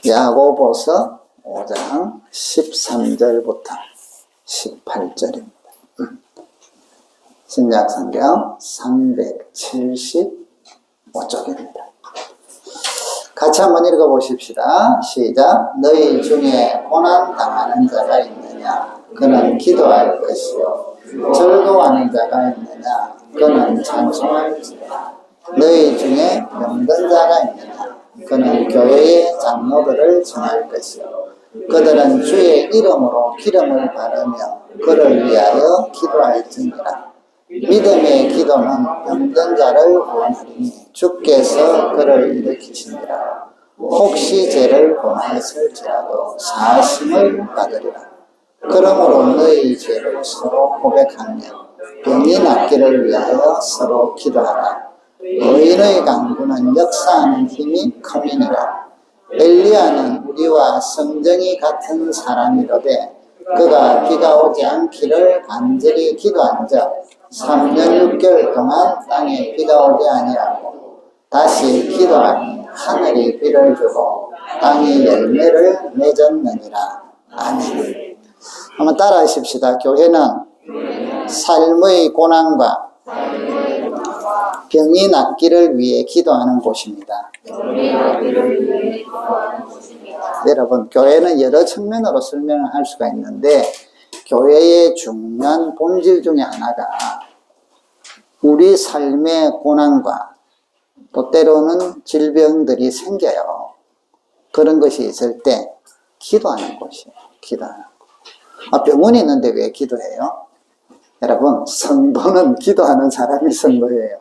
야고보서 5장 13절부터 18절입니다. 신약성경 375쪽입니다. 같이 한번 읽어보십시다. 시작. 너희 중에 고난당하는 자가 있느냐? 그는 기도할 것이요. 즐거워하는 자가 있느냐? 그는 찬송할지라. 너희 중에 병든 자가 있느냐? 그는 교회의 장로들을 청할 것이요. 그들은 주의 이름으로 기름을 바르며 그를 위하여 기도할지니라. 믿음의 기도는 병든 자를 구원하리니 주께서 그를 일으키시니라. 혹시 죄를 범했을지라도 사하심을 받으리라. 그러므로 너희 죄를 서로 고백하며 병이 낫기를 위하여 서로 기도하라. 의인의 강구는 역사하는 힘이 큼이니라. 엘리야는 우리와 성정이 같은 사람이로되 그가 비가 오지 않기를 간절히 기도한즉 3년 6개월 동안 땅에 비가 오지 아니하고 다시 기도하니 하늘이 비를 주고 땅이 열매를 맺었느니라. 아멘. 한번 따라 하십시다. 교회는 삶의 고난과 병이 낫기를 위해 기도하는 곳입니다. 여러분, 교회는 여러 측면으로 설명을 할 수가 있는데 교회의 중요한 본질 중에 하나가 우리 삶의 고난과 또 때로는 질병들이 생겨요. 그런 것이 있을 때 기도하는 곳이에요. 기도하는 곳. 병원이 있는데 왜 기도해요? 여러분, 성도는 기도하는 사람이 성도예요.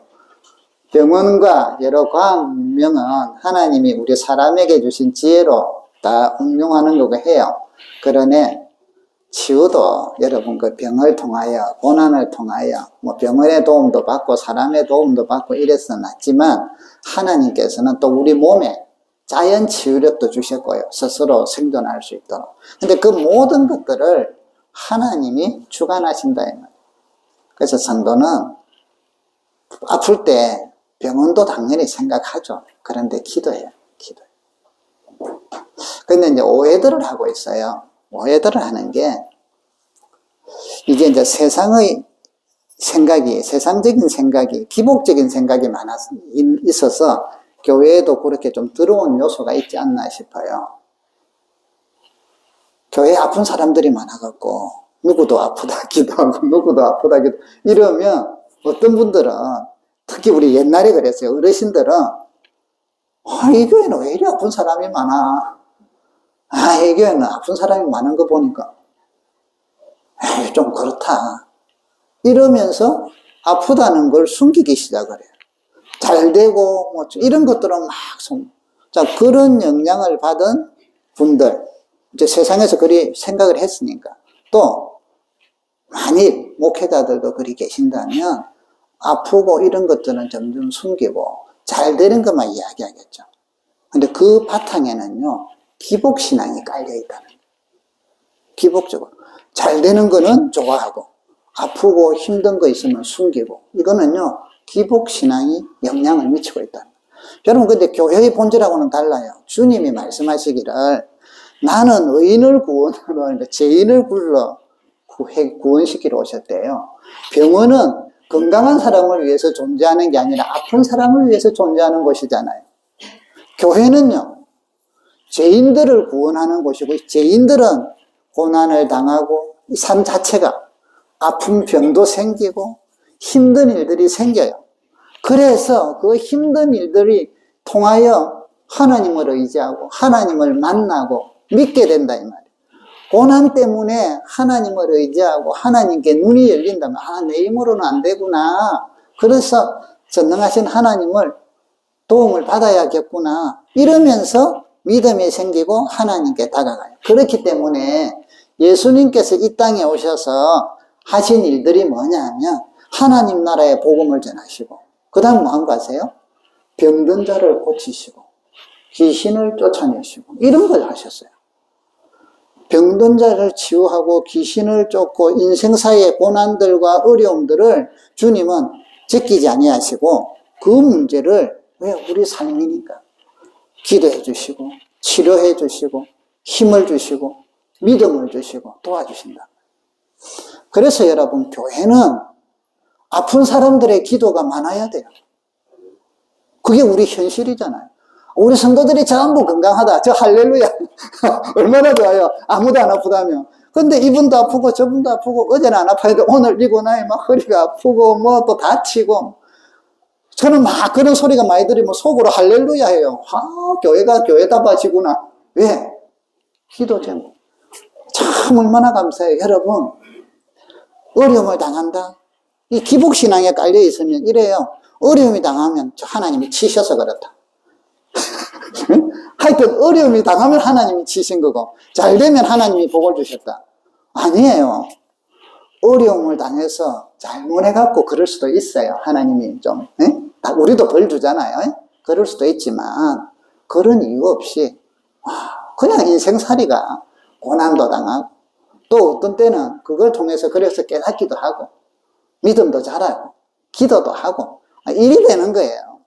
병원과 여러 과학 문명은 하나님이 우리 사람에게 주신 지혜로 다 응용하는 거고 해요. 그러나 치유도 여러분 그 병을 통하여 고난을 통하여 뭐 병원의 도움도 받고 사람의 도움도 받고 이래서 낫지만 하나님께서는 또 우리 몸에 자연 치유력도 주셨고요. 스스로 생존할 수 있도록. 근데 그 모든 것들을 하나님이 주관하신다 이 말이에요. 그래서 성도는 아플 때 병원도 당연히 생각하죠. 그런데 기도해요. 기도해요. 근데 이제 오해들을 하고 있어요. 오해들을 하는 게 이게 이제 세상의 생각이, 세상적인 생각이, 기복적인 생각이 있어서 교회에도 그렇게 좀 들어온 요소가 있지 않나 싶어요. 교회에 아픈 사람들이 많아갖고 누구도 아프다 기도하고 누구도 아프다 기도 이러면 어떤 분들은 특히 우리 옛날에 그랬어요. 어르신들은 이 교회는 왜 이리 아픈 사람이 많아? 이 교회는 아픈 사람이 많은 거 보니까 좀 그렇다. 이러면서 아프다는 걸 숨기기 시작을 해요. 잘 되고 뭐 이런 것들은 막 자, 그런 영향을 받은 분들 이제 세상에서 그리 생각을 했으니까 또 만일 목회자들도 그리 계신다면 아프고 이런 것들은 점점 숨기고 잘 되는 것만 이야기하겠죠. 근데 그 바탕에는요 기복신앙이 깔려있다는 거예요. 기복적으로 잘 되는 거는 좋아하고 아프고 힘든 거 있으면 숨기고 이거는요 기복신앙이 영향을 미치고 있다는 거예요. 여러분 근데 교회의 본질하고는 달라요. 주님이 말씀하시기를 나는 의인을 구원하러 죄인을 불러 구원시키러 오셨대요. 병원은 건강한 사람을 위해서 존재하는 게 아니라 아픈 사람을 위해서 존재하는 곳이잖아요. 교회는요 죄인들을 구원하는 곳이고 죄인들은 고난을 당하고 삶 자체가 아픈 병도 생기고 힘든 일들이 생겨요. 그래서 그 힘든 일들이 통하여 하나님을 의지하고 하나님을 만나고 믿게 된다 이 말이에요. 고난 때문에 하나님을 의지하고 하나님께 눈이 열린다면 내 힘으로는 안 되구나. 그래서 전능하신 하나님을 도움을 받아야겠구나. 이러면서 믿음이 생기고 하나님께 다가가요. 그렇기 때문에 예수님께서 이 땅에 오셔서 하신 일들이 뭐냐 하면 하나님 나라의 복음을 전하시고 그 다음 뭐 한 거 아세요? 병든 자를 고치시고 귀신을 쫓아내시고 이런 걸 하셨어요. 병든 자를 치유하고 귀신을 쫓고 인생사의 고난들과 어려움들을 주님은 제끼지 아니하시고 그 문제를 왜 우리 삶이니까 기도해 주시고 치료해 주시고 힘을 주시고 믿음을 주시고 도와주신다. 그래서 여러분, 교회는 아픈 사람들의 기도가 많아야 돼요. 그게 우리 현실이잖아요. 우리 성도들이 전부 건강하다. 저 할렐루야. 얼마나 좋아요. 아무도 안 아프다면. 근데 이분도 아프고 저분도 아프고 어제는 안 아파도 오늘 이고 나니 막 허리가 아프고 뭐 또 다치고. 저는 막 그런 소리가 많이 들으면 속으로 할렐루야 해요. 교회가 교회다 봐지구나. 왜? 기도 제목. 참 얼마나 감사해요. 여러분, 어려움을 당한다. 이 기복신앙에 깔려 있으면 이래요. 어려움이 당하면 하나님이 치셔서 그렇다. 하여튼 어려움이 당하면 하나님이 치신 거고 잘 되면 하나님이 복을 주셨다. 아니에요. 어려움을 당해서 잘못해갖고 그럴 수도 있어요. 하나님이 좀 우리도 벌 주잖아요. 그럴 수도 있지만 그런 이유 없이 그냥 인생살이가 고난도 당하고 또 어떤 때는 그걸 통해서 그래서 깨닫기도 하고 믿음도 자라고 기도도 하고 일이 되는 거예요.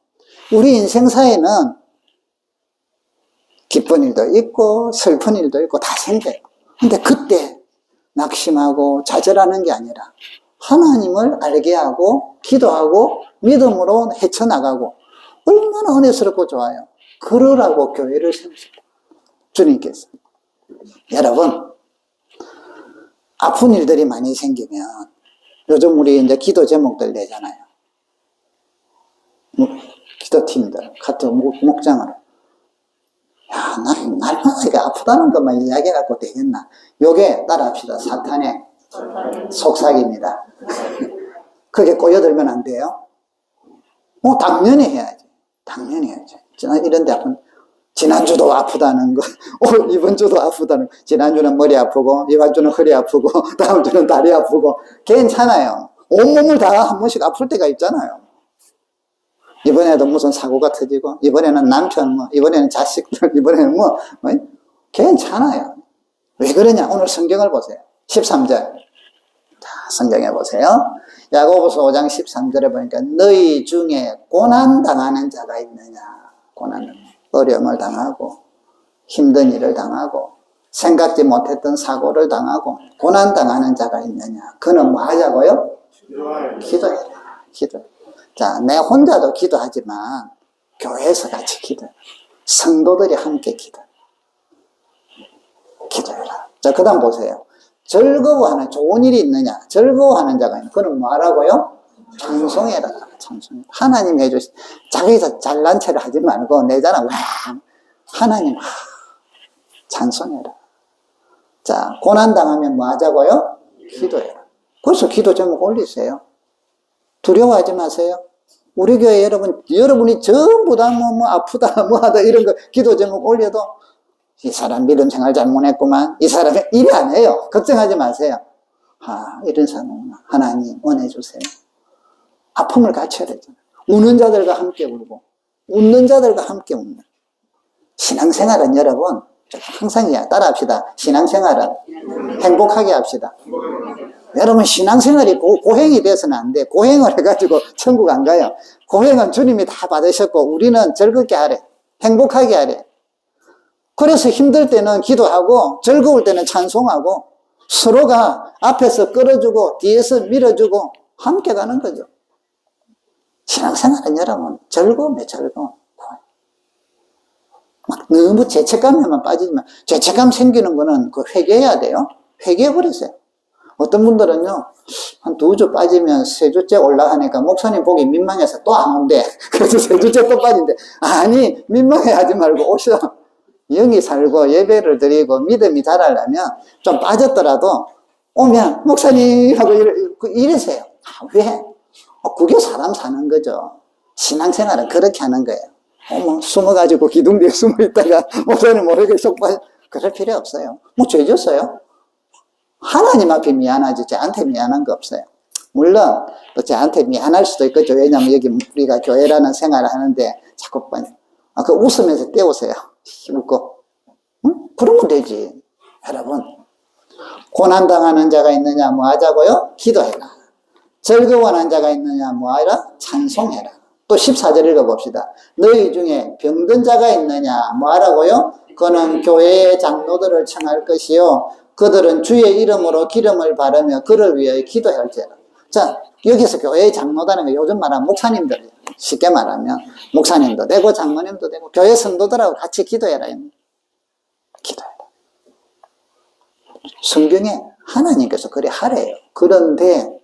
우리 인생사에는 기쁜 일도 있고 슬픈 일도 있고 다 생겨요. 근데 그때 낙심하고 좌절하는 게 아니라 하나님을 알게 하고 기도하고 믿음으로 헤쳐나가고 얼마나 은혜스럽고 좋아요. 그러라고 교회를 세우셨다. 주님께서. 여러분, 아픈 일들이 많이 생기면 요즘 우리 이제 기도 제목들 내잖아요. 기도팀들, 같은 목장을. 야, 날마다 이게 아프다는 것만 이야기해갖고 되겠나. 요게 따라합시다. 사탄의 속삭입니다. 그게 꼬여들면 안 돼요. 당연히 해야지. 당연히 해야지. 이런 데 아픈, 지난주도 아프다는 거, 이번 주도 아프다는 거. 지난주는 머리 아프고, 이번 주는 허리 아프고, 다음 주는 다리 아프고. 괜찮아요. 온몸을 다 한 번씩 아플 때가 있잖아요. 이번에도 무슨 사고가 터지고, 이번에는 남편, 이번에는 자식들, 이번에는 괜찮아요. 왜 그러냐? 오늘 성경을 보세요. 13절. 자, 성경에 보세요. 야고보서 5장 13절에 보니까 너희 중에 고난당하는 자가 있느냐? 어려움을 당하고, 힘든 일을 당하고, 생각지 못했던 사고를 당하고, 고난당하는 자가 있느냐? 그는 뭐 하자고요? 기도해라. 기도해. 자, 내 혼자도 기도하지만 교회에서 같이 기도해. 성도들이 함께 기도해라. 자, 그 다음 보세요. 즐거워하는 좋은 일이 있느냐? 즐거워하는 자가 있느냐? 그는 뭐 하라고요? 찬송해라. 찬송. 하나님 해주신, 자기서 잘난 체를 하지 말고 내잖아. 와, 하나님, 찬송해라. 자, 고난당하면 뭐 하자고요? 기도해라. 그래서 기도 제목 올리세요. 두려워하지 마세요. 우리 교회 여러분이 전부 다 아프다, 뭐하다, 이런 거 기도 제목 올려도 이 사람 믿음 생활 잘못했구만. 이 사람이 일이 안 해요. 걱정하지 마세요. 이런 사람, 하나님 은혜 주세요. 아픔을 같이 해야 되잖아요. 우는 자들과 함께 울고, 웃는 자들과 함께 웃는. 신앙생활은 여러분, 항상 따라합시다. 신앙생활은 행복하게 합시다. 여러분, 신앙생활이 고행이 돼서는 안 돼. 고행을 해가지고 천국 안 가요. 고행은 주님이 다 받으셨고 우리는 즐겁게 하래. 행복하게 하래. 그래서 힘들 때는 기도하고 즐거울 때는 찬송하고 서로가 앞에서 끌어주고 뒤에서 밀어주고 함께 가는 거죠. 신앙생활은 여러분 즐거움에 즐거움. 막 너무 죄책감에만 빠지지만 죄책감 생기는 거는 회개해야 돼요. 회개해버리세요. 어떤 분들은요, 한 2주 빠지면 3주째 올라가니까 목사님 보기 민망해서 또 안 온대. 그래서 3주째 또 빠진대. 아니, 민망해 하지 말고 오셔. 영이 살고 예배를 드리고 믿음이 자라려면 좀 빠졌더라도 오면 목사님 하고 이러세요. 왜? 그게 사람 사는 거죠. 신앙생활은 그렇게 하는 거예요. 숨어가지고 기둥 뒤에 숨어 있다가 목사님 모르게 쏙 빠져. 그럴 필요 없어요. 죄 졌어요? 하나님 앞에 미안하지 쟤한테 미안한 거 없어요. 물론 또 쟤한테 미안할 수도 있겠죠. 왜냐면 여기 우리가 교회라는 생활을 하는데 자꾸 그 웃으면서 떼우세요. 웃고. 응? 그러면 되지. 여러분, 고난당하는 자가 있느냐 뭐 하자고요? 기도해라. 즐거워하는 자가 있느냐 뭐 하라? 찬송해라. 또 14절 읽어봅시다. 너희 중에 병든 자가 있느냐 뭐 하라고요? 그는 교회의 장로들을 청할 것이요 그들은 주의 이름으로 기름을 바르며 그를 위하여 기도할지라. 자, 여기서 교회의 장로다는 거 요즘 말하면 목사님들, 쉽게 말하면 목사님도 되고 장로님도 되고 교회 성도들하고 같이 기도해라. 기도해라. 성경에 하나님께서 그래 하래요. 그런데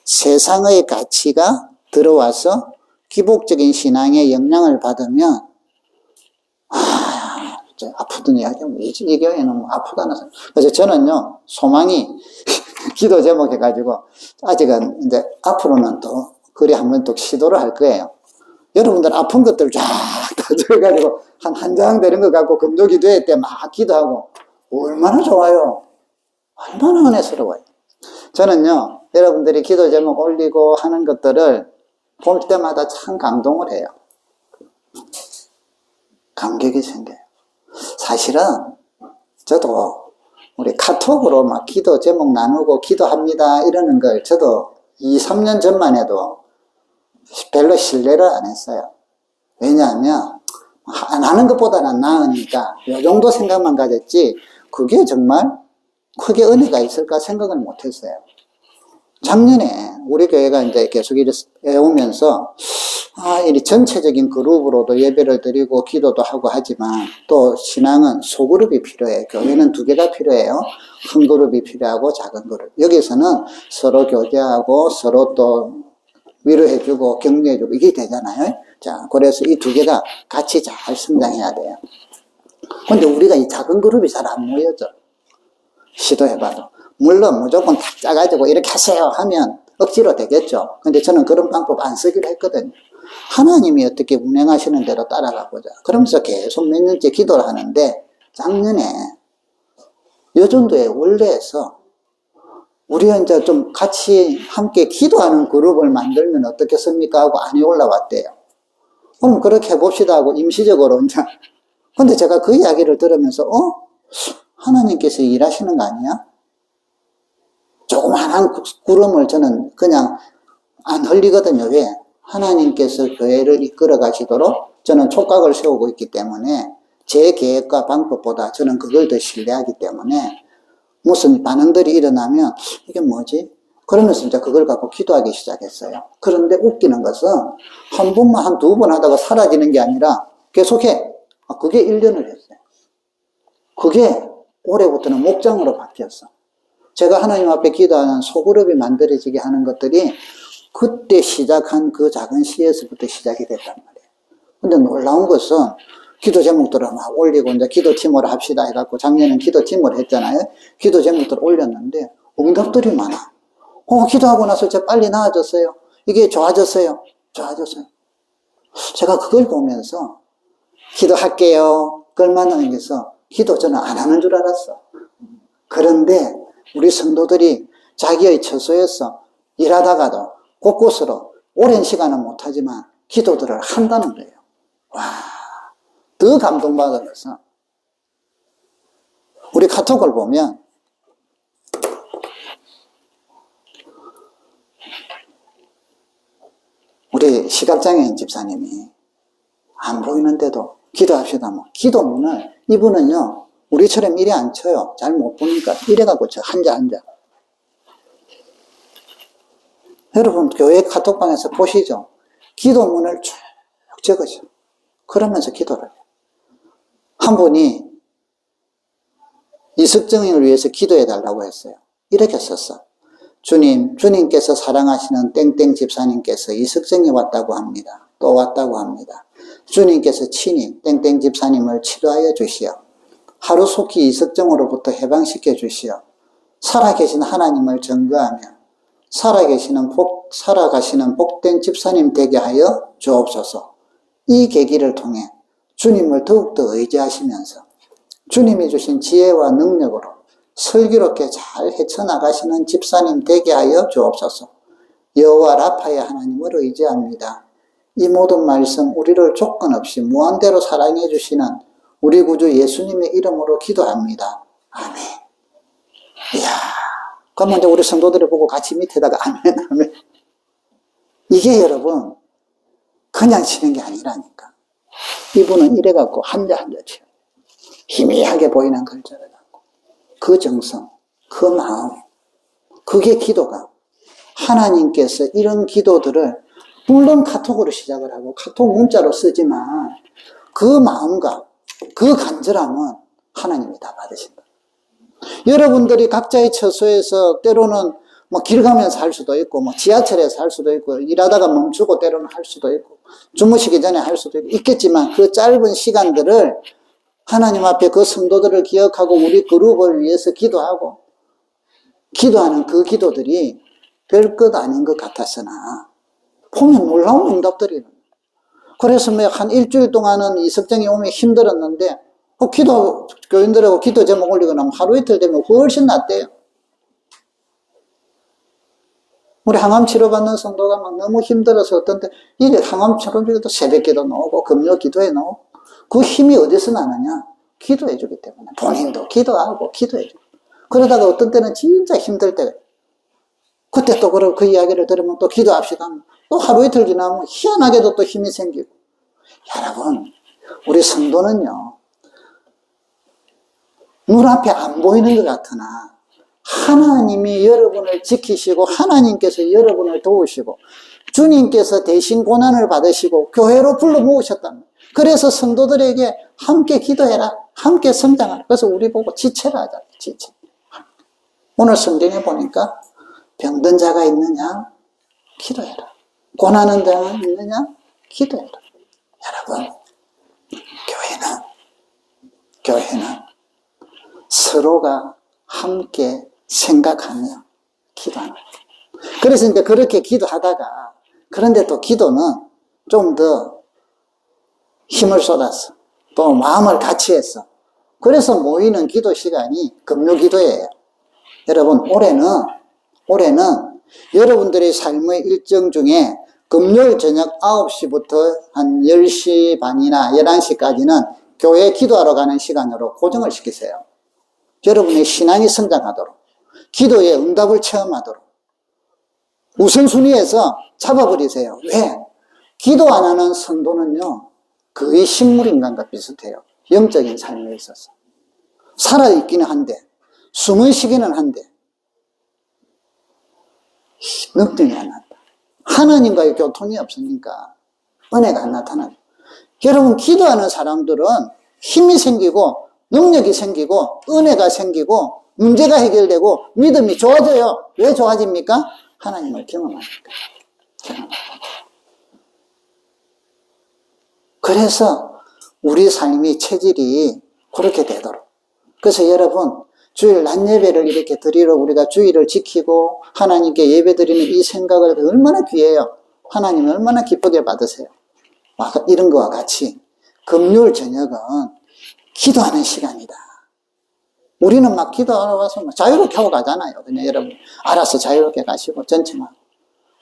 세상의 가치가 들어와서 기복적인 신앙의 영향을 받으면 아프던 이야기야. 이 교회는 뭐 아프다는 소리. 그래서 저는요, 소망이 기도 제목 해가지고, 아직은 이제 앞으로는 또, 그리 한번 또 시도를 할 거예요. 여러분들 아픈 것들 쫙 다 적어가지고, 한 장 되는 것 갖고 금요기도회 때 막 기도하고, 얼마나 좋아요. 얼마나 은혜스러워요. 저는요, 여러분들이 기도 제목 올리고 하는 것들을 볼 때마다 참 감동을 해요. 감격이 생겨요. 사실은 저도 우리 카톡으로 막 기도 제목 나누고 기도합니다 이러는 걸 저도 2, 3년 전만 해도 별로 신뢰를 안 했어요. 왜냐하면 안 하는 것보다는 나으니까 이 정도 생각만 가졌지 그게 정말 크게 은혜가 있을까 생각을 못 했어요. 작년에 우리 교회가 이제 계속 이래 오면서 이 전체적인 그룹으로도 예배를 드리고 기도도 하고 하지만 또 신앙은 소그룹이 필요해요. 교회는 2개가 필요해요. 큰 그룹이 필요하고 작은 그룹. 여기서는 서로 교제하고 서로 또 위로해주고 격려해주고 이게 되잖아요. 자, 그래서 이 2개가 같이 잘 성장해야 돼요. 근데 우리가 이 작은 그룹이 잘 안 모여져. 시도해봐도. 물론 무조건 다 짜가지고 이렇게 하세요 하면 억지로 되겠죠. 근데 저는 그런 방법 안 쓰기로 했거든요. 하나님이 어떻게 운행하시는 대로 따라가 보자. 그러면서 계속 몇 년째 기도를 하는데 작년에 여전도에 원래에서 우리 이제 좀 같이 함께 기도하는 그룹을 만들면 어떻겠습니까 하고 안이 올라왔대요. 그럼 그렇게 해봅시다 하고 임시적으로 이제. 근데 제가 그 이야기를 들으면서 하나님께서 일하시는 거 아니야? 조그만한 구름을 저는 그냥 안 흘리거든요. 왜? 하나님께서 교회를 이끌어 가시도록 저는 촉각을 세우고 있기 때문에 제 계획과 방법보다 저는 그걸 더 신뢰하기 때문에 무슨 반응들이 일어나면 이게 뭐지? 그러면서 이제 그걸 갖고 기도하기 시작했어요. 그런데 웃기는 것은 한 번만 한 2번 하다가 사라지는 게 아니라 계속해. 그게 1년을 했어요. 그게 올해부터는 목장으로 바뀌었어. 제가 하나님 앞에 기도하는 소그룹이 만들어지게 하는 것들이 그때 시작한 그 작은 시에서부터 시작이 됐단 말이에요. 근데 놀라운 것은 기도 제목들을 막 올리고 이제 기도팀으로 합시다 해갖고 작년엔 기도팀을 했잖아요. 기도 제목들을 올렸는데 응답들이 많아. 기도하고 나서 저 빨리 나아졌어요. 이게 좋아졌어요. 좋아졌어요. 제가 그걸 보면서 기도할게요. 그걸만 하는 게서 기도 저는 안 하는 줄 알았어. 그런데 우리 성도들이 자기의 처소에서 일하다가도 곳곳으로 오랜 시간은 못하지만 기도들을 한다는 거예요. 와, 더 감동받은 것은 우리 카톡을 보면 우리 시각장애인 집사님이 안 보이는데도 기도합시다. 뭐 기도문을 이분은요 우리처럼 이래 안 쳐요. 잘 못 보니까 이래갖고 쳐 한자 여러분 교회 카톡방에서 보시죠. 기도문을 쭉 적으죠. 그러면서 기도를 해요. 한 분이 이석정인을 위해서 기도해달라고 했어요. 이렇게 썼어. 주님께서 사랑하시는 땡땡 집사님께서 이석정이 왔다고 합니다. 또 왔다고 합니다. 주님께서 친히 땡땡 집사님을 치료하여 주시오. 하루속히 이석정으로부터 해방시켜 주시오. 살아계신 하나님을 증거하며 살아가시는 복된 집사님 되게 하여 주옵소서. 이 계기를 통해 주님을 더욱더 의지하시면서 주님이 주신 지혜와 능력으로 슬기롭게 잘 헤쳐나가시는 집사님 되게 하여 주옵소서. 여호와 라파의 하나님을 의지합니다. 이 모든 말씀 우리를 조건 없이 무한대로 사랑해 주시는 우리 구주 예수님의 이름으로 기도합니다. 아멘. 이야, 그러면 이제 우리 성도들을 보고 같이 밑에다가 아멘. 이게 여러분 그냥 치는 게 아니라니까. 이분은 이래갖고 한자 쳐요. 희미하게 보이는 글자를 갖고 그 정성, 그 마음, 그게 기도가 하나님께서 이런 기도들을 물론 카톡으로 시작을 하고 카톡 문자로 쓰지만 그 마음과 그 간절함은 하나님이 다 받으신다. 여러분들이 각자의 처소에서 때로는 뭐 길 가면서 할 수도 있고 뭐 지하철에서 할 수도 있고 일하다가 멈추고 때로는 할 수도 있고 주무시기 전에 할 수도 있겠지만 그 짧은 시간들을 하나님 앞에 그 성도들을 기억하고 우리 그룹을 위해서 기도하고 기도하는 그 기도들이 별것 아닌 것 같았으나 보면 놀라운 응답들이. 그래서 한 일주일 동안은 이석정이 오면 힘들었는데 교인들하고 기도 제목 올리고 나면 하루 이틀 되면 훨씬 낫대요. 우리 항암 치료받는 성도가 막 너무 힘들어서 어떤 때 이게 항암 치료도 새벽 기도 나오고 금요 기도에 나오고 그 힘이 어디서 나느냐? 기도해 주기 때문에 본인도 기도하고 기도해 주고 그러다가 어떤 때는 진짜 힘들 때가 그때 또 그 이야기를 들으면 또 기도합시다. 또 하루 이틀 지나면 희한하게도 또 힘이 생기고. 여러분, 우리 성도는요, 눈앞에 안 보이는 것 같으나, 하나님이 여러분을 지키시고, 하나님께서 여러분을 도우시고, 주님께서 대신 고난을 받으시고, 교회로 불러 모으셨답니다. 그래서 성도들에게 함께 기도해라, 함께 성장하라. 그래서 우리 보고 지체를 하자, 지체. 오늘 성경에 보니까, 병든 자가 있느냐? 기도해라. 고난하는 자가 있느냐? 기도해라. 여러분, 교회는 서로가 함께 생각하며 기도하는 거예요. 그래서 이제 그렇게 기도하다가, 그런데 또 기도는 좀 더 힘을 쏟았어. 또 마음을 같이 했어. 그래서 모이는 기도 시간이 금요 기도예요. 여러분, 올해는 여러분들의 삶의 일정 중에 금요일 저녁 9시부터 한 10시 반이나 11시까지는 교회 기도하러 가는 시간으로 고정을 시키세요. 여러분의 신앙이 성장하도록, 기도의 응답을 체험하도록 우선순위에서 잡아버리세요. 왜? 기도 안 하는 성도는요, 거의 식물인간과 비슷해요. 영적인 삶에 있어서. 살아있기는 한데, 숨을 쉬기는 한데, 능력이 안 난다. 하나님과의 교통이 없으니까 은혜가 안 나타나요. 여러분, 기도하는 사람들은 힘이 생기고 능력이 생기고 은혜가 생기고 문제가 해결되고 믿음이 좋아져요. 왜 좋아집니까? 하나님을 경험하니까. 그래서 우리 삶이 체질이 그렇게 되도록. 그래서 여러분, 주일 낮 예배를 이렇게 드리러 우리가 주일을 지키고 하나님께 예배 드리는 이 생각을 얼마나 귀해요. 하나님이 얼마나 기쁘게 받으세요. 이런 거와 같이 금요일 저녁은 기도하는 시간이다. 우리는 막 기도하러 와서 자유롭게 하고 가잖아요. 그냥 여러분 알아서 자유롭게 가시고 전체만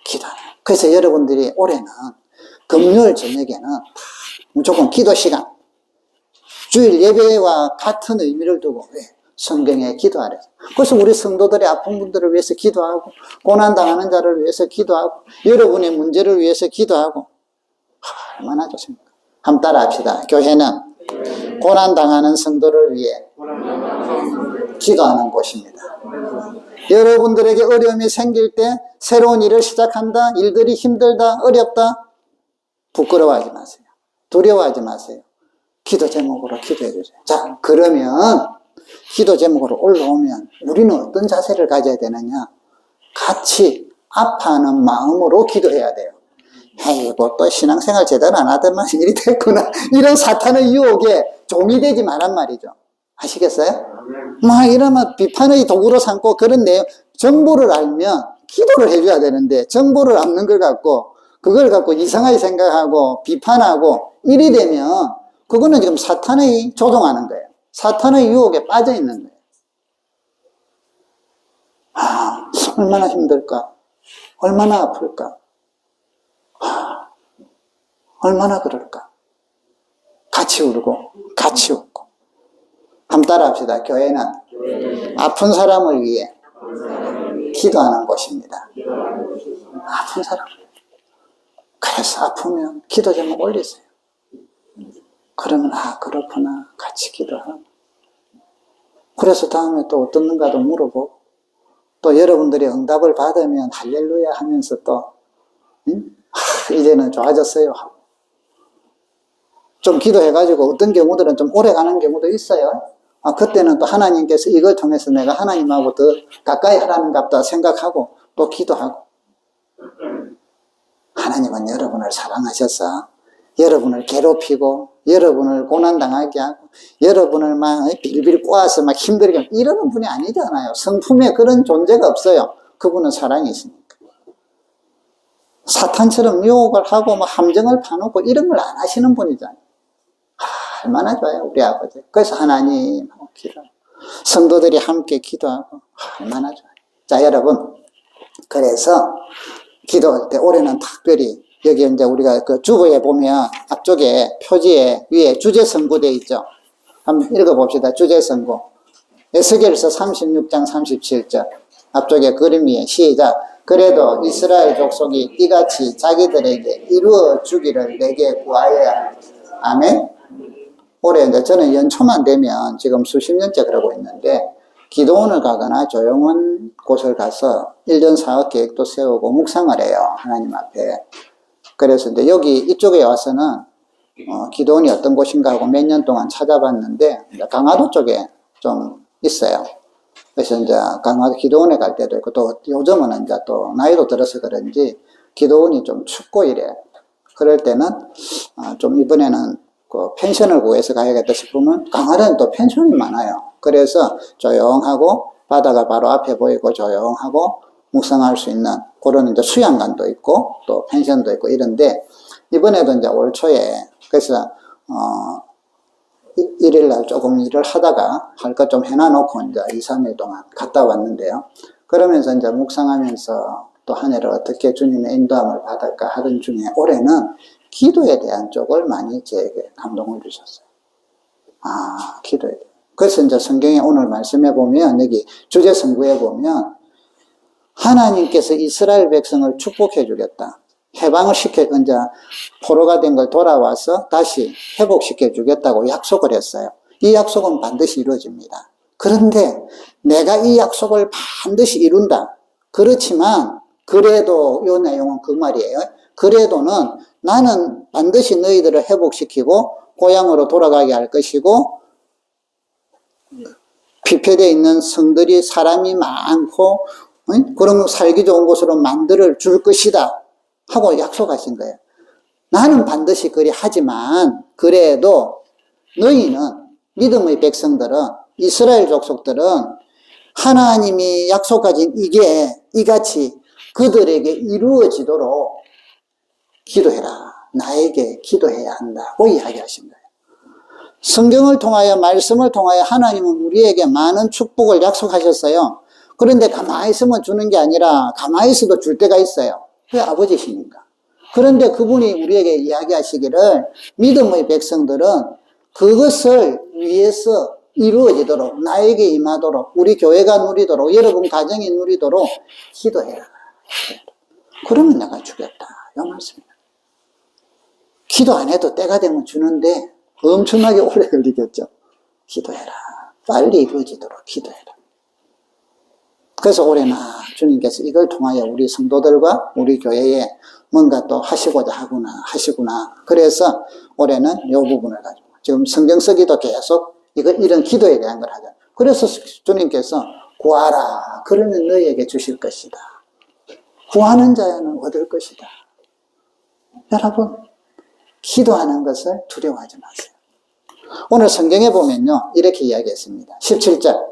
기도하는. 그래서 여러분들이 올해는 금요일 저녁에는 무조건 기도 시간, 주일 예배와 같은 의미를 두고 성경에 기도하래. 그래서 우리 성도들의 아픈 분들을 위해서 기도하고 고난당하는 자를 위해서 기도하고 여러분의 문제를 위해서 기도하고 얼마나 좋습니까? 한번 따라 합시다. 교회는 고난당하는 성도를 위해 기도하는 곳입니다. 여러분들에게 어려움이 생길 때 새로운 일을 시작한다, 일들이 힘들다, 어렵다, 부끄러워하지 마세요. 두려워하지 마세요. 기도 제목으로 기도해 주세요. 자, 그러면 기도 제목으로 올라오면 우리는 어떤 자세를 가져야 되느냐? 같이 아파하는 마음으로 기도해야 돼요. 아이고, 또 신앙생활 제대로 안 하더만 일이 됐구나. 이런 사탄의 유혹에 종이 되지 말란 말이죠. 아시겠어요? 막 이러면 비판의 도구로 삼고 그런 내용, 정보를 알면 기도를 해줘야 되는데 정보를 없는 걸 갖고 그걸 갖고 이상하게 생각하고 비판하고 일이 되면 그거는 지금 사탄의 조종하는 거예요. 사탄의 유혹에 빠져 있는 거예요. 얼마나 힘들까? 얼마나 아플까? 얼마나 그럴까? 같이 울고, 같이 웃고. 한번 따라 합시다. 교회는 아픈 사람을 위해 기도하는 곳입니다. 아픈 사람. 그래서 아프면 기도 제목 올리세요. 그러면, 그렇구나. 같이 기도하고. 그래서 다음에 또 어떻는가도 물어보고, 또 여러분들이 응답을 받으면 할렐루야 하면서 또, 이제는 좋아졌어요 하고. 좀 기도해가지고 어떤 경우들은 좀 오래 가는 경우도 있어요. 그때는 또 하나님께서 이걸 통해서 내가 하나님하고 더 가까이 하라는갑다 생각하고 또 기도하고. 하나님은 여러분을 사랑하셔서 여러분을 괴롭히고 여러분을 고난당하게 하고 여러분을 막 빌빌 꼬아서 막 힘들게 하고 이러는 분이 아니잖아요. 성품에 그런 존재가 없어요. 그분은 사랑이시니까. 사탄처럼 유혹을 하고 막 함정을 파놓고 이런 걸 안 하시는 분이잖아요. 얼마나 좋아요, 우리 아버지. 그래서 하나님하고 기도, 성도들이 함께 기도하고 얼마나 좋아요. 자, 여러분, 그래서 기도할 때 올해는 특별히 여기 이제 우리가 그 주보에 보면 앞쪽에 표지에 위에 주제선고 되어 있죠. 한번 읽어봅시다. 주제선고. 에스겔서 36장 37절. 앞쪽에 그림 위에 시작. 그래도 이스라엘 족속이 이같이 자기들에게 이루어 주기를 내게 구하여야. 아멘. 올해 이제 저는 연초만 되면 지금 수십 년째 그러고 있는데 기도원을 가거나 조용한 곳을 가서 1년 사업 계획도 세우고 묵상을 해요. 하나님 앞에. 그래서 이제 여기 이쪽에 와서는 기도원이 어떤 곳인가 하고 몇 년 동안 찾아봤는데 강화도 쪽에 좀 있어요. 그래서 이제 강화도 기도원에 갈 때도 있고 또 요즘은 이제 또 나이도 들어서 그런지 기도원이 좀 춥고 이래. 그럴 때는 좀 이번에는 그 펜션을 구해서 가야겠다 싶으면 강화도는 또 펜션이 많아요. 그래서 조용하고 바다가 바로 앞에 보이고 조용하고 묵상할 수 있는 그런 이제 수양관도 있고 또 펜션도 있고 이런데 이번에도 이제 올 초에 그래서 일요일날 조금 일을 하다가 할 것 좀 해놔놓고 이제 2, 3일 동안 갔다 왔는데요. 그러면서 이제 묵상하면서 또 한 해를 어떻게 주님의 인도함을 받을까 하던 중에 올해는 기도에 대한 쪽을 많이 저에게 감동을 주셨어요. 기도에 대해. 그래서 이제 성경에 오늘 말씀해 보면 여기 주제선구에 보면 하나님께서 이스라엘 백성을 축복해 주겠다. 해방을 이제 포로가 된 걸 돌아와서 다시 회복시켜 주겠다고 약속을 했어요. 이 약속은 반드시 이루어집니다. 그런데 내가 이 약속을 반드시 이룬다. 그렇지만 그래도 이 내용은 그 말이에요. 그래도는 나는 반드시 너희들을 회복시키고 고향으로 돌아가게 할 것이고 피폐되어 있는 성들이 사람이 많고 그런 살기 좋은 곳으로 만들어 줄 것이다 하고 약속하신 거예요. 나는 반드시 그리 하지만 그래도 너희는 믿음의 백성들은 이스라엘 족속들은 하나님이 약속하신 이게 이같이 그들에게 이루어지도록 기도해라. 나에게 기도해야 한다고 이야기하신 거예요. 성경을 통하여 말씀을 통하여 하나님은 우리에게 많은 축복을 약속하셨어요. 그런데 가만히 있으면 주는 게 아니라 가만히 있어도 줄 때가 있어요. 왜 아버지시니까. 그런데 그분이 우리에게 이야기하시기를 믿음의 백성들은 그것을 위해서 이루어지도록 나에게 임하도록 우리 교회가 누리도록 여러분 가정이 누리도록 기도해라. 그러면 내가 주겠다. 이 말씀입니다. 기도 안 해도 때가 되면 주는데 엄청나게 오래 걸리겠죠. 기도해라. 빨리 이루어지도록 기도해라. 그래서 올해는 주님께서 이걸 통하여 우리 성도들과 우리 교회에 뭔가 또 하시구나. 그래서 올해는 이 부분을 가지고 지금 성경 쓰기도 계속 이런 기도에 대한 걸 하잖아요. 그래서 주님께서 구하라. 그러면 너희에게 주실 것이다. 구하는 자는 얻을 것이다. 여러분, 기도하는 것을 두려워하지 마세요. 오늘 성경에 보면요, 이렇게 이야기했습니다. 17절,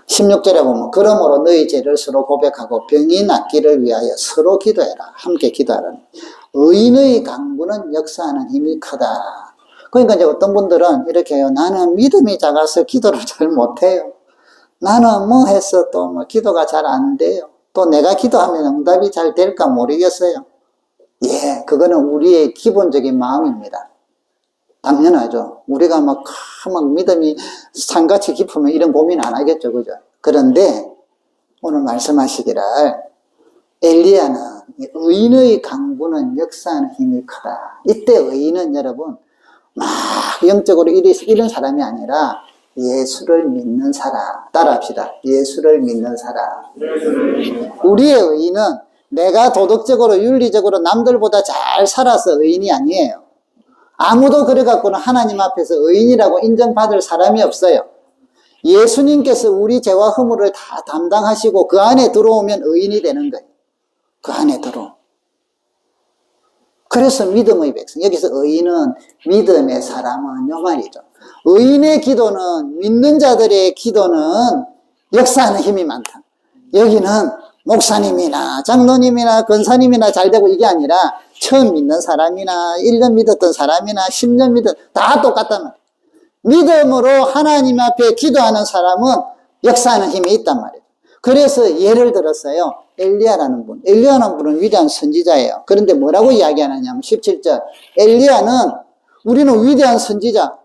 16절에 보면 그러므로 너희 죄를 서로 고백하고 병이 낫기를 위하여 서로 기도해라. 함께 기도하라. 의인의 강구는 역사하는 힘이 크다. 그러니까 이제 어떤 분들은 이렇게 해요. 나는 믿음이 작아서 기도를 잘 못해요. 나는 뭐 해서 또 뭐 기도가 잘 안 돼요. 또 내가 기도하면 응답이 잘 될까 모르겠어요. 예, 그거는 우리의 기본적인 마음입니다. 당연하죠. 우리가 막 믿음이 산같이 깊으면 이런 고민 안 하겠죠. 그죠? 그런데 오늘 말씀하시기를 엘리야는 의인의 강구는 역사하는 힘이 크다. 이때 의인은 여러분 막 영적으로 이런 사람이 아니라 예수를 믿는 사람. 따라합시다. 예수를 믿는 사람. 우리의 의인은 내가 도덕적으로 윤리적으로 남들보다 잘 살아서 의인이 아니에요. 아무도 그래갖고는 하나님 앞에서 의인이라고 인정받을 사람이 없어요. 예수님께서 우리 죄와 허물을 다 담당하시고 그 안에 들어오면 의인이 되는 거예요. 그 안에 들어오면. 그래서 믿음의 백성. 여기서 의인은 믿음의 사람은 요 말이죠. 의인의 기도는, 믿는 자들의 기도는 역사하는 힘이 많다. 여기는 목사님이나 장로님이나 권사님이나 잘 되고 이게 아니라 처음 믿는 사람이나 1년 믿었던 사람이나 10년 다 똑같단 말이에요. 믿음으로 하나님 앞에 기도하는 사람은 역사하는 힘이 있단 말이에요. 그래서 예를 들었어요. 엘리야라는 분. 엘리야라는 분은 위대한 선지자예요. 그런데 뭐라고 이야기하느냐면 17절. 엘리야는 우리는 위대한 선지자.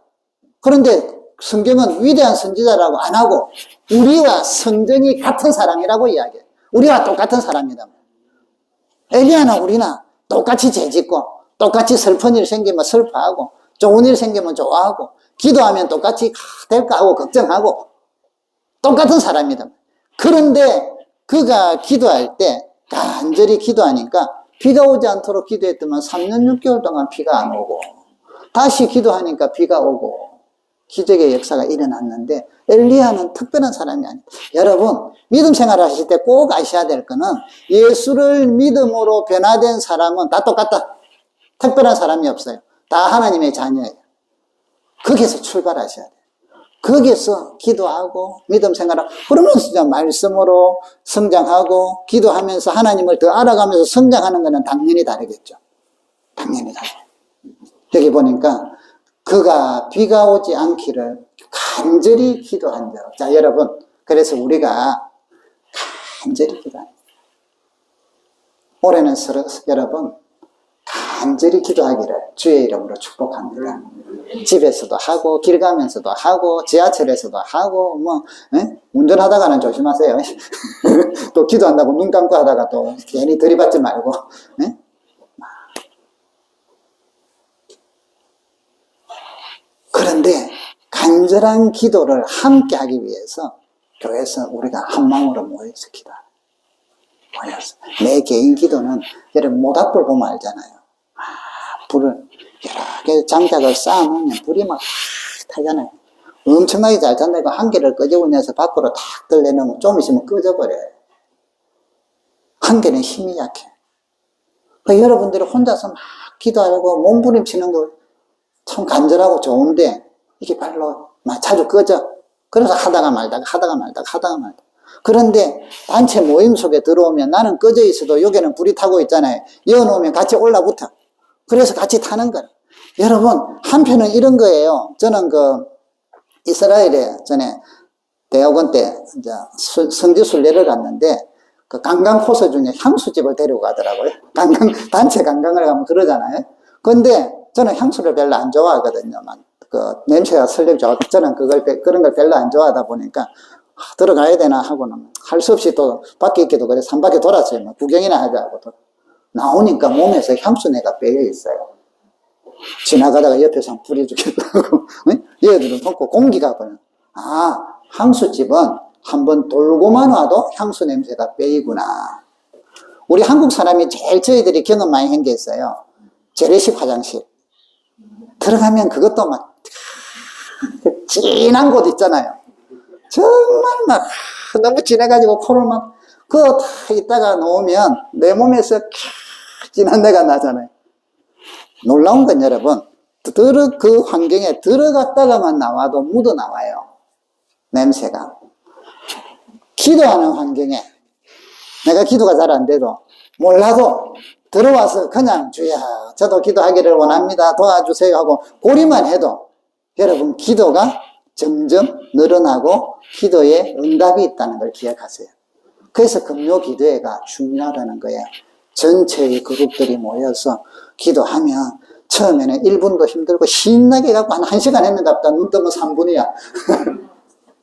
그런데 성경은 위대한 선지자라고 안 하고 우리와 성정이 같은 사람이라고 이야기해요. 우리와 똑같은 사람이다. 엘리야나 우리나 똑같이 죄짓고 똑같이 슬픈 일 생기면 슬퍼하고 좋은 일 생기면 좋아하고 기도하면 똑같이 될까 하고 걱정하고 똑같은 사람이다. 그런데 그가 기도할 때 간절히 기도하니까 비가 오지 않도록 기도했더만 3년 6개월 동안 비가 안 오고 다시 기도하니까 비가 오고 기적의 역사가 일어났는데 엘리야는 특별한 사람이 아니다. 여러분 믿음 생활을 하실 때 꼭 아셔야 될 거는 예수를 믿음으로 변화된 사람은 다 똑같다. 특별한 사람이 없어요. 다 하나님의 자녀예요. 거기서 출발하셔야 돼요. 거기서 기도하고 믿음 생활하고 그러면서 말씀으로 성장하고 기도하면서 하나님을 더 알아가면서 성장하는 것은 당연히 다르겠죠. 당연히 다르죠. 여기 보니까 그가 비가 오지 않기를 간절히 기도한 자. 자, 여러분. 그래서 우리가 간절히 기도합니다. 올해는 여러분, 간절히 기도하기를 주의 이름으로 축복합니다. 집에서도 하고, 길 가면서도 하고, 지하철에서도 하고, 운전하다가는 조심하세요. 또 기도한다고 눈 감고 하다가 또 괜히 들이받지 말고, 그런데 간절한 기도를 함께 하기 위해서 교회에서 우리가 한 마음으로 모여서 기도합니다. 모여서. 내 개인 기도는 여러분 모닥불 보면 알잖아요. 불을 여러 개 장작을 쌓아놓으면 불이 막 타잖아요. 엄청나게 잘 탄다. 이거 한 개를 끄집어 내서 밖으로 탁 들내놓으면 좀 있으면 꺼져버려요. 한 개는 힘이 약해. 그러니까 여러분들이 혼자서 막 기도하고 몸부림치는 거 참 간절하고 좋은데 이게 별로 막 자주 꺼져. 그래서 하다가 말다가. 그런데 단체 모임 속에 들어오면 나는 꺼져 있어도 여기는 불이 타고 있잖아요. 여놓으면 같이 올라붙어. 그래서 같이 타는 거예요. 여러분 한편은 이런 거예요. 저는 이스라엘에 전에 대학원 때 이제 성지 순례를 갔는데 그 관광 코스 중에 향수집을 데리고 가더라고요. 단체 관광을 가면 그러잖아요. 근데 저는 향수를 별로 안 좋아하거든요. 냄새가 설령 좋아. 저는 그런 걸 별로 안 좋아하다 보니까 들어가야 되나 하고는 할 수 없이 또 밖에 있기도 그래 3바퀴 돌았어요. 구경이나 하자고. 나오니까 몸에서 향수내가 빼여 있어요. 지나가다가 옆에서 불이 죽겠다고. 얘들은 먹고 공기가 버려. 향수집은 한번 돌고만 와도 향수 냄새가 빼이구나. 우리 한국 사람이 제일 저희들이 경험 많이 한 게 있어요. 재래식 화장실. 들어가면 그것도 막 진한 곳 있잖아요. 정말 막 너무 진해가지고 코를 막 그거 다 있다가 놓으면 내 몸에서 진한 내가 나잖아요. 놀라운 건 여러분 그 환경에 들어갔다가만 나와도 묻어 나와요. 냄새가. 기도하는 환경에 내가 기도가 잘 안 돼도 몰라도 들어와서 그냥 주야 저도 기도하기를 원합니다 도와주세요 하고 고리만 해도 여러분 기도가 점점 늘어나고 기도에 응답이 있다는 걸 기억하세요. 그래서 금요 기도회가 중요하다는 거예요. 전체의 그룹들이 모여서 기도하면 처음에는 1분도 힘들고 신나게 갖고 한 1시간 했는가 보다. 눈 뜨면 3분이야.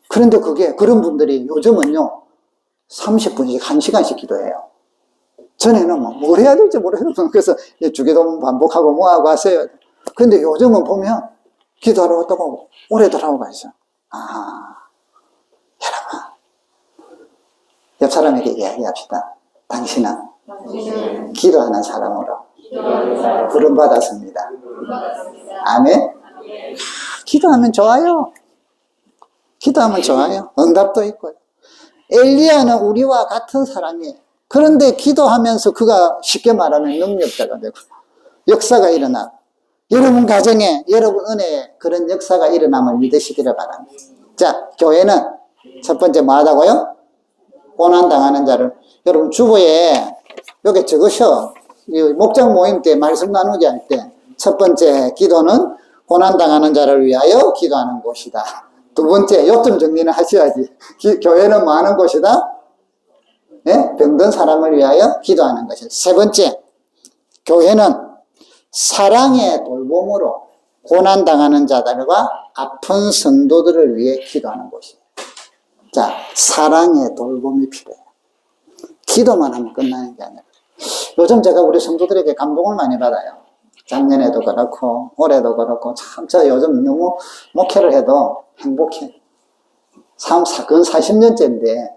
그런데 그런 분들이 요즘은요 30분씩 1시간씩 기도해요. 전에는 뭘 해야 될지 모르겠어요. 그래서 주기도 반복하고 뭐하고 하세요. 그런데 요즘은 보면 기도하러 왔다고 오래 돌아오고 있어요. 아, 여러분, 옆 사람에게 이야기합시다. 당신은 기도하는 사람으로 부름받았습니다. 아멘? 기도하면 좋아요. 기도하면 좋아요. 응답도 있고요. 엘리야는 우리와 같은 사람이에요. 그런데 기도하면서 그가 쉽게 말하면 능력자가 되고 역사가 일어나. 여러분 가정에, 여러분 은혜에 그런 역사가 일어남을 믿으시기를 바랍니다. 자, 교회는 첫 번째 뭐 하다고요? 고난당하는 자를. 여러분 주보에 여기 적으셔. 목장 모임 때 말씀 나누기 할 때 첫 번째 기도는 고난당하는 자를 위하여 기도하는 곳이다. 두 번째, 요점 정리는 하셔야지. 교회는 뭐 하는 곳이다? 네? 병든 사람을 위하여 기도하는 것이다. 세 번째, 교회는 사랑의 돌봄으로 고난당하는 자들과 아픈 성도들을 위해 기도하는 곳이에요. 자, 사랑의 돌봄이 필요해요. 기도만 하면 끝나는 게 아니라. 요즘 제가 우리 성도들에게 감동을 많이 받아요. 작년에도 그렇고 올해도 그렇고 참 저 요즘 너무 목회를 해도 행복해. 근 40년째인데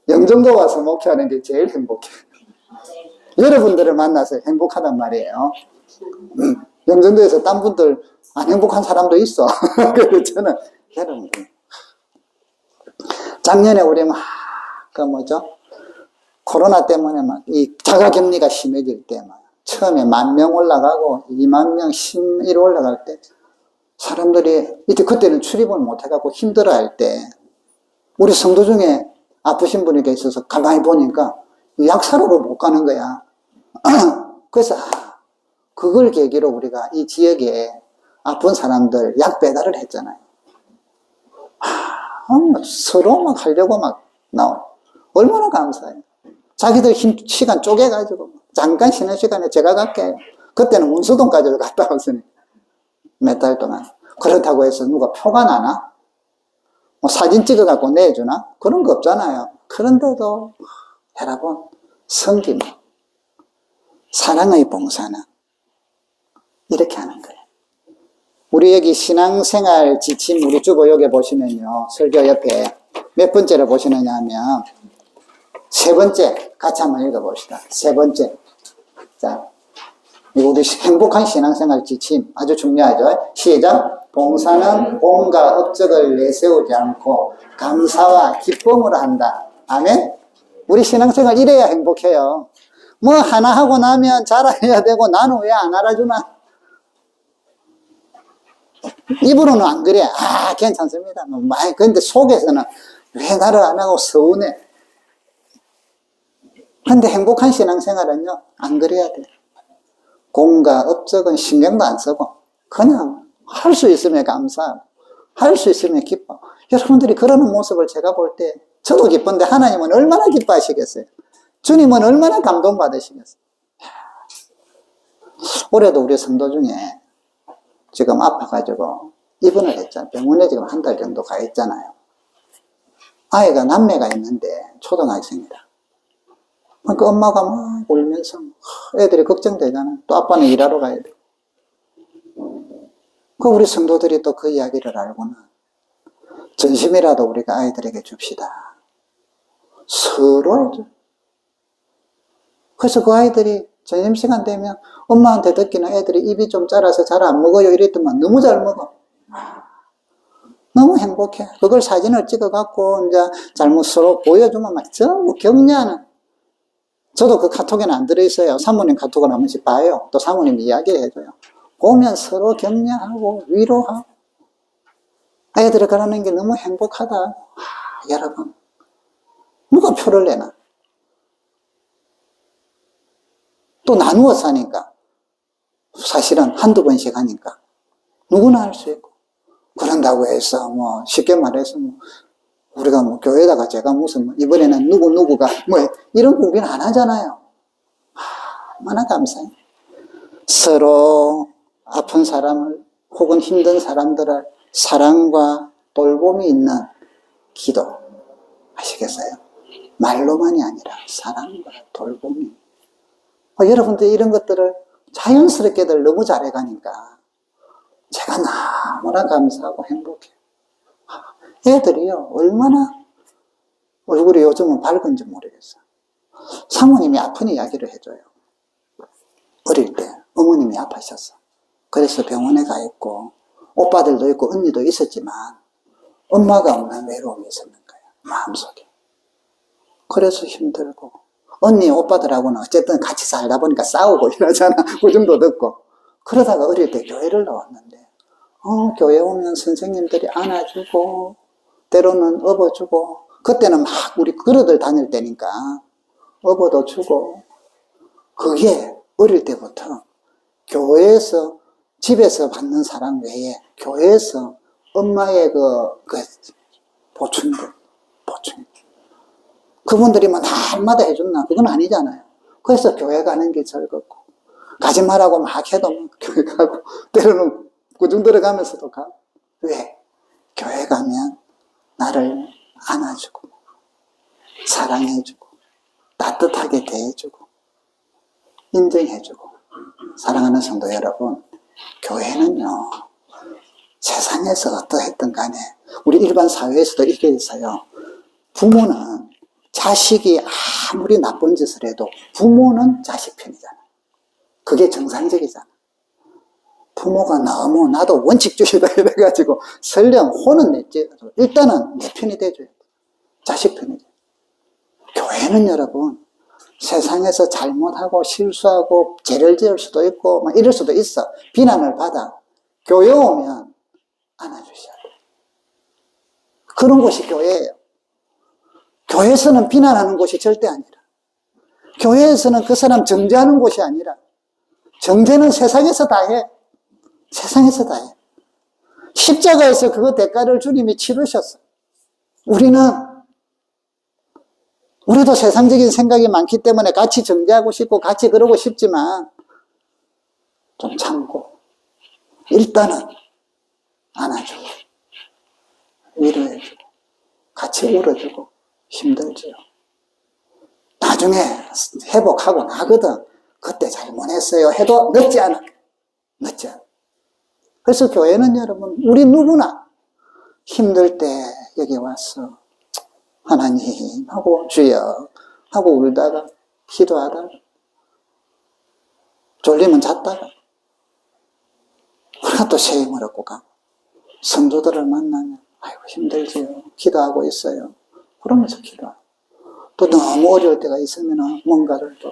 영종도 와서 목회하는 게 제일 행복해. 여러분들을 만나서 행복하단 말이에요. 영종도에서 딴 분들 안 행복한 사람도 있어. 그래서 저는 여러분들 작년에 우리 막 코로나 때문에 막 이 자가격리가 심해질 때 막 처음에 10,000명 올라가고 20,000명, 10일 올라갈 때 사람들이 이때 그때는 출입을 못 해갖고 힘들어할 때 우리 성도 중에 아프신 분이 계셔서 가만히 보니까 약 사러 못 가는 거야. 그래서 그걸 계기로 우리가 이 지역에 아픈 사람들 약 배달을 했잖아요. 서로 막 하려고 막 나와. 얼마나 감사해요. 자기들 시간 쪼개가지고 잠깐 쉬는 시간에 제가 갈게요. 그때는 운수동까지 갔다 왔으니 몇 달 동안. 그렇다고 해서 누가 표가 나나? 뭐 사진 찍어갖고 내주나? 그런 거 없잖아요. 그런데도 여러분 섬김, 사랑의 봉사는 이렇게 하는 거예요. 우리 여기 신앙생활 지침 우리 주보 여기 보시면요. 설교 옆에 몇 번째로 보시느냐 하면 세 번째 같이 한번 읽어봅시다. 세 번째. 자, 우리 행복한 신앙생활 지침 아주 중요하죠. 시작. 봉사는 공과 업적을 내세우지 않고 감사와 기쁨으로 한다. 아멘. 우리 신앙생활 이래야 행복해요. 뭐 하나 하고 나면 자랑해야 되고 나는 왜 안 알아주나? 입으로는 안 그래. 아, 괜찮습니다. 근데 속에서는 왜 나를 안 하고 서운해. 근데 행복한 신앙생활은요, 안 그래야 돼. 공과 업적은 신경도 안 쓰고, 그냥 할 수 있으면 감사하고, 할 수 있으면 기뻐. 여러분들이 그러는 모습을 제가 볼 때, 저도 기쁜데 하나님은 얼마나 기뻐하시겠어요? 주님은 얼마나 감동받으시겠어요? 올해도 우리 성도 중에 지금 아파가지고 입원을 했잖아요. 병원에 지금 한 달 정도 가 있잖아요. 아이가 남매가 있는데 초등학생이다. 그러니까 엄마가 막 울면서 애들이 걱정되잖아. 또 아빠는 일하러 가야 돼. 그 우리 성도들이 또 그 이야기를 알고는 전심이라도 우리가 아이들에게 줍시다. 서로 해줘. 그래서 그 아이들이 점심시간 되면 엄마한테 듣기는 애들이 입이 좀 자라서 잘 안 먹어요 이랬더만 너무 잘 먹어. 너무 행복해. 그걸 사진을 찍어갖고 이제 잘못 서로 보여주면 막 전부 격려하는. 저도 그 카톡에는 안 들어있어요. 사모님 카톡을 한 번씩 봐요. 또 사모님 이야기를 해줘요. 보면 서로 격려하고 위로하고. 애들이 그러는 게 너무 행복하다. 여러분, 누가 표를 내나? 또 나누어 사니까. 사실은 한두 번씩 하니까. 누구나 할 수 있고. 그런다고 해서 뭐 쉽게 말해서 뭐 우리가 뭐 교회에다가 제가 무슨 뭐 이번에는 누구가 뭐 이런 구분 안 하잖아요. 얼마나 감사해요. 서로 아픈 사람을 혹은 힘든 사람들을 사랑과 돌봄이 있는 기도 아시겠어요? 말로만이 아니라 사랑과 돌봄이. 여러분들 이런 것들을 자연스럽게들 너무 잘해가니까 제가 너무나 감사하고 행복해요. 애들이요, 얼마나 얼굴이 요즘은 밝은지 모르겠어요. 사모님이 아픈 이야기를 해줘요. 어릴 때 어머님이 아파셨어. 그래서 병원에 가 있고 오빠들도 있고 언니도 있었지만 엄마가 없는 외로움이 있었는 거예요. 마음속에. 그래서 힘들고 언니 오빠들하고는 어쨌든 같이 살다 보니까 싸우고 이러잖아. 그 정도 듣고. 그러다가 어릴 때 교회를 나왔는데 교회 오면 선생님들이 안아주고 때로는 업어주고 그때는 막 우리 그릇을 다닐 때니까 업어도 주고 그게 어릴 때부터 교회에서 집에서 받는 사랑 외에 교회에서 엄마의 보충 그분들이 뭐 날마다 해줬나 그건 아니잖아요. 그래서 교회 가는 게 즐겁고 가지 말라고 막 해도 뭐 교회 가고 때로는 구중 들어가면서도 가고 왜? 교회 가면 나를 안아주고 사랑해주고 따뜻하게 대해주고 인정해주고. 사랑하는 성도 여러분, 교회는요 세상에서 어떠했든 간에 우리 일반 사회에서도 이게 있어요. 부모는 자식이 아무리 나쁜 짓을 해도 부모는 자식 편이잖아. 그게 정상적이잖아. 부모가 너무 나도 원칙주의다 이래가지고 설령 혼은 냈지 일단은 내 편이 돼줘야 돼. 자식 편이죠. 교회는 여러분 세상에서 잘못하고 실수하고 죄를 지을 수도 있고 막 이럴 수도 있어. 비난을 받아. 교회 오면 안아주셔야 돼. 그런 곳이 교회예요. 교회에서는 비난하는 곳이 절대 아니라 교회에서는 그 사람 정죄하는 곳이 아니라 정죄는 세상에서 다 해. 세상에서 다 해. 십자가에서 그 대가를 주님이 치르셨어. 우리도 세상적인 생각이 많기 때문에 같이 정죄하고 싶고 같이 그러고 싶지만 좀 참고 일단은 안아주고 위로해주고 같이 울어주고 힘들지요. 나중에 회복하고 나거든. 그때 잘못했어요 해도 늦지 않아. 늦지 않아. 그래서 교회는 여러분 우리 누구나 힘들 때 여기 와서 하나님 하고 주여 하고 울다가 기도하다가 졸리면 잤다가 우리가 또 새 힘을 얻고 가고 성도들을 만나면 아이고 힘들지요. 기도하고 있어요. 그러면서 기도하고 또 너무 어려울 때가 있으면 뭔가를 또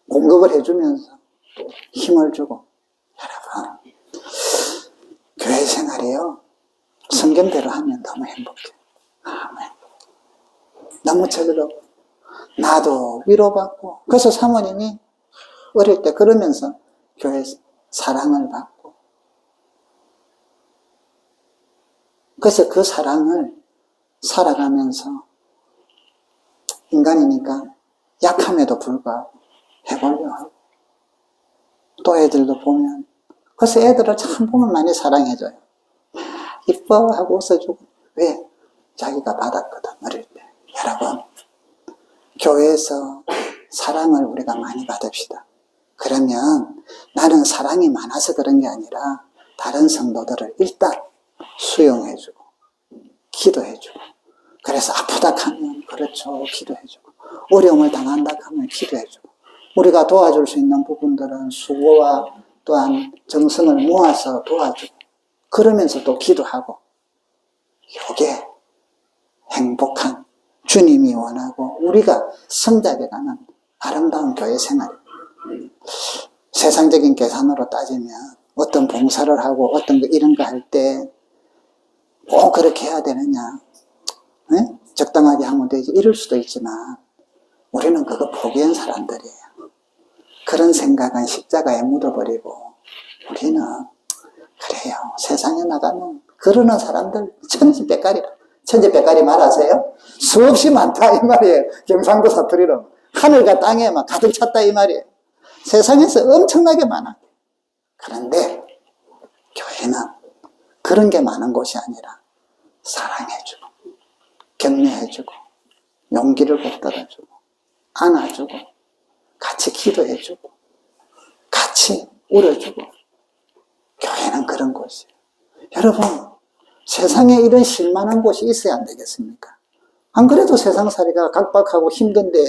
공급을 해주면서 또 힘을 주고. 여러분 교회 생활이요 성경대로 하면 너무 행복해. 아멘. 너무 즐거워. 나도 위로받고. 그래서 사모님이 어릴 때 그러면서 교회에서 사랑을 받고. 그래서 그 사랑을 살아가면서 인간이니까 약함에도 불구하고 해보려 하고. 또 애들도 보면. 그래서 애들을 참 보면 많이 사랑해줘요. 이뻐하고 웃어주고. 왜? 자기가 받았거든, 어릴 때. 여러분, 교회에서 사랑을 우리가 많이 받읍시다. 그러면 나는 사랑이 많아서 그런 게 아니라 다른 성도들을 일단 수용해주고 기도해주고 그래서 아프다 하면 그렇죠 기도해주고 어려움을 당한다 하면 기도해주고 우리가 도와줄 수 있는 부분들은 수고와 또한 정성을 모아서 도와주고 그러면서 또 기도하고 이게 행복한 주님이 원하고 우리가 성장해가는 아름다운 교회 생활입니다. 세상적인 계산으로 따지면 어떤 봉사를 하고 어떤 거 이런 거 할 때 꼭 그렇게 해야 되느냐 네? 적당하게 하면 되지 이럴 수도 있지만 우리는 그거 포기한 사람들이에요. 그런 생각은 십자가에 묻어버리고 우리는 그래요. 세상에 나가면 그러는 사람들 천지백가리 말하세요? 수없이 많다 이 말이에요. 경상도 사투리로 하늘과 땅에 막 가득 찼다 이 말이에요. 세상에서 엄청나게 많아. 그런데 교회는 그런 게 많은 곳이 아니라 사랑해주고 격려해주고 용기를 북돋아주고 안아주고 같이 기도해주고 같이 울어주고 교회는 그런 곳이에요. 여러분 세상에 이런 실만한 곳이 있어야 안 되겠습니까? 안 그래도 세상살이가 각박하고 힘든데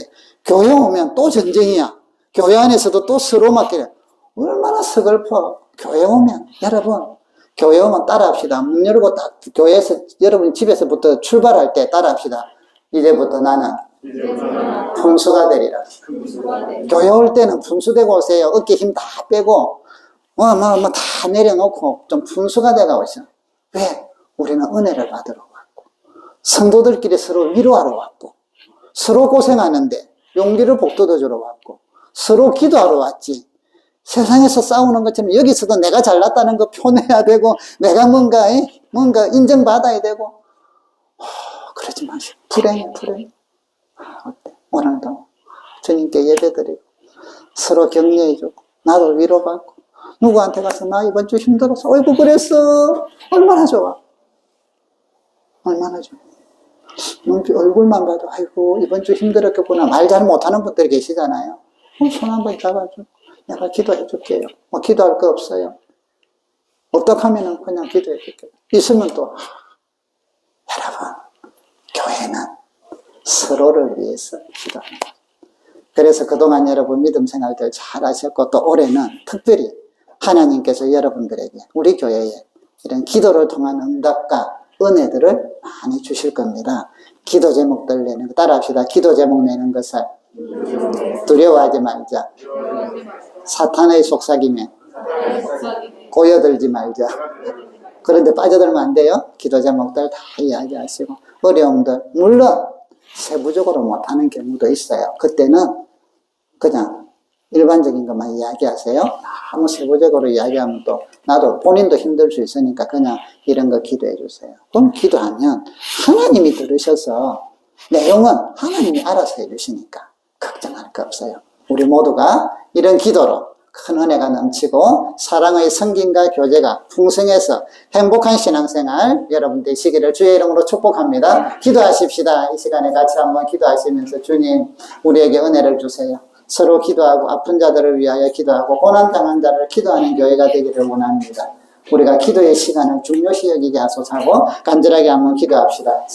교회 오면 또 전쟁이야. 교회 안에서도 또 서로 맞기래. 얼마나 서글퍼. 교회 오면 여러분 교회 오면 따라합시다. 문 열고 교회에서 여러분 집에서부터 출발할 때 따라합시다. 이제부터 나는 fun수가 되리라. 교회 올 때는 fun수되고 오세요. 어깨 힘 다 빼고 다 내려놓고 좀 fun수가 되고 오세요. 왜? 우리는 은혜를 받으러 왔고 성도들끼리 서로 위로하러 왔고 서로 고생하는데 용기를 북돋워주러 왔고 서로 기도하러 왔지. 세상에서 싸우는 것처럼 여기서도 내가 잘났다는 거 표내야 되고 내가 뭔가 인정받아야 되고 그러지 마시고 불행해. 어때? 오늘도 주님께 예배드리고 서로 격려해주고 나도 위로받고 누구한테 가서 나 이번 주 힘들어서 어이구 그랬어 얼마나 좋아. 얼마나 좋아. 얼굴만 봐도 아이고 이번 주 힘들었겠구나. 말 잘 못하는 분들이 계시잖아요. 손 한번 잡아줘. 내가 기도해 줄게요. 기도할 거 없어요. 어떡하면은 그냥 기도해 줄게요. 있으면 또 여러분 교회는 서로를 위해서 기도합니다. 그래서 그동안 여러분 믿음 생활들 잘 하셨고 또 올해는 특별히 하나님께서 여러분들에게 우리 교회에 이런 기도를 통한 응답과 은혜들을 많이 주실 겁니다. 기도 제목들 내는 거 따라합시다. 기도 제목 내는 것을 두려워하지 말자. 사탄의 속삭임에 고여들지 말자. 그런데 빠져들면 안 돼요. 기도 제목들 다 이야기하시고 어려움들 물론 세부적으로 못하는 경우도 있어요. 그때는 그냥 일반적인 것만 이야기하세요. 너무 세부적으로 이야기하면 또 나도 본인도 힘들 수 있으니까 그냥 이런 거 기도해 주세요. 그럼 기도하면 하나님이 들으셔서 내용은 하나님이 알아서 해주시니까 걱정할 거 없어요. 우리 모두가 이런 기도로 큰 은혜가 넘치고 사랑의 성김과 교제가 풍성해서 행복한 신앙생활 여러분 되시기를 주의 이름으로 축복합니다. 기도하십시다. 이 시간에 같이 한번 기도하시면서 주님 우리에게 은혜를 주세요. 서로 기도하고 아픈 자들을 위하여 기도하고 고난당한 자를 기도하는 교회가 되기를 원합니다. 우리가 기도의 시간을 중요시 여기게 하소서 하고 간절하게 한번 기도합시다.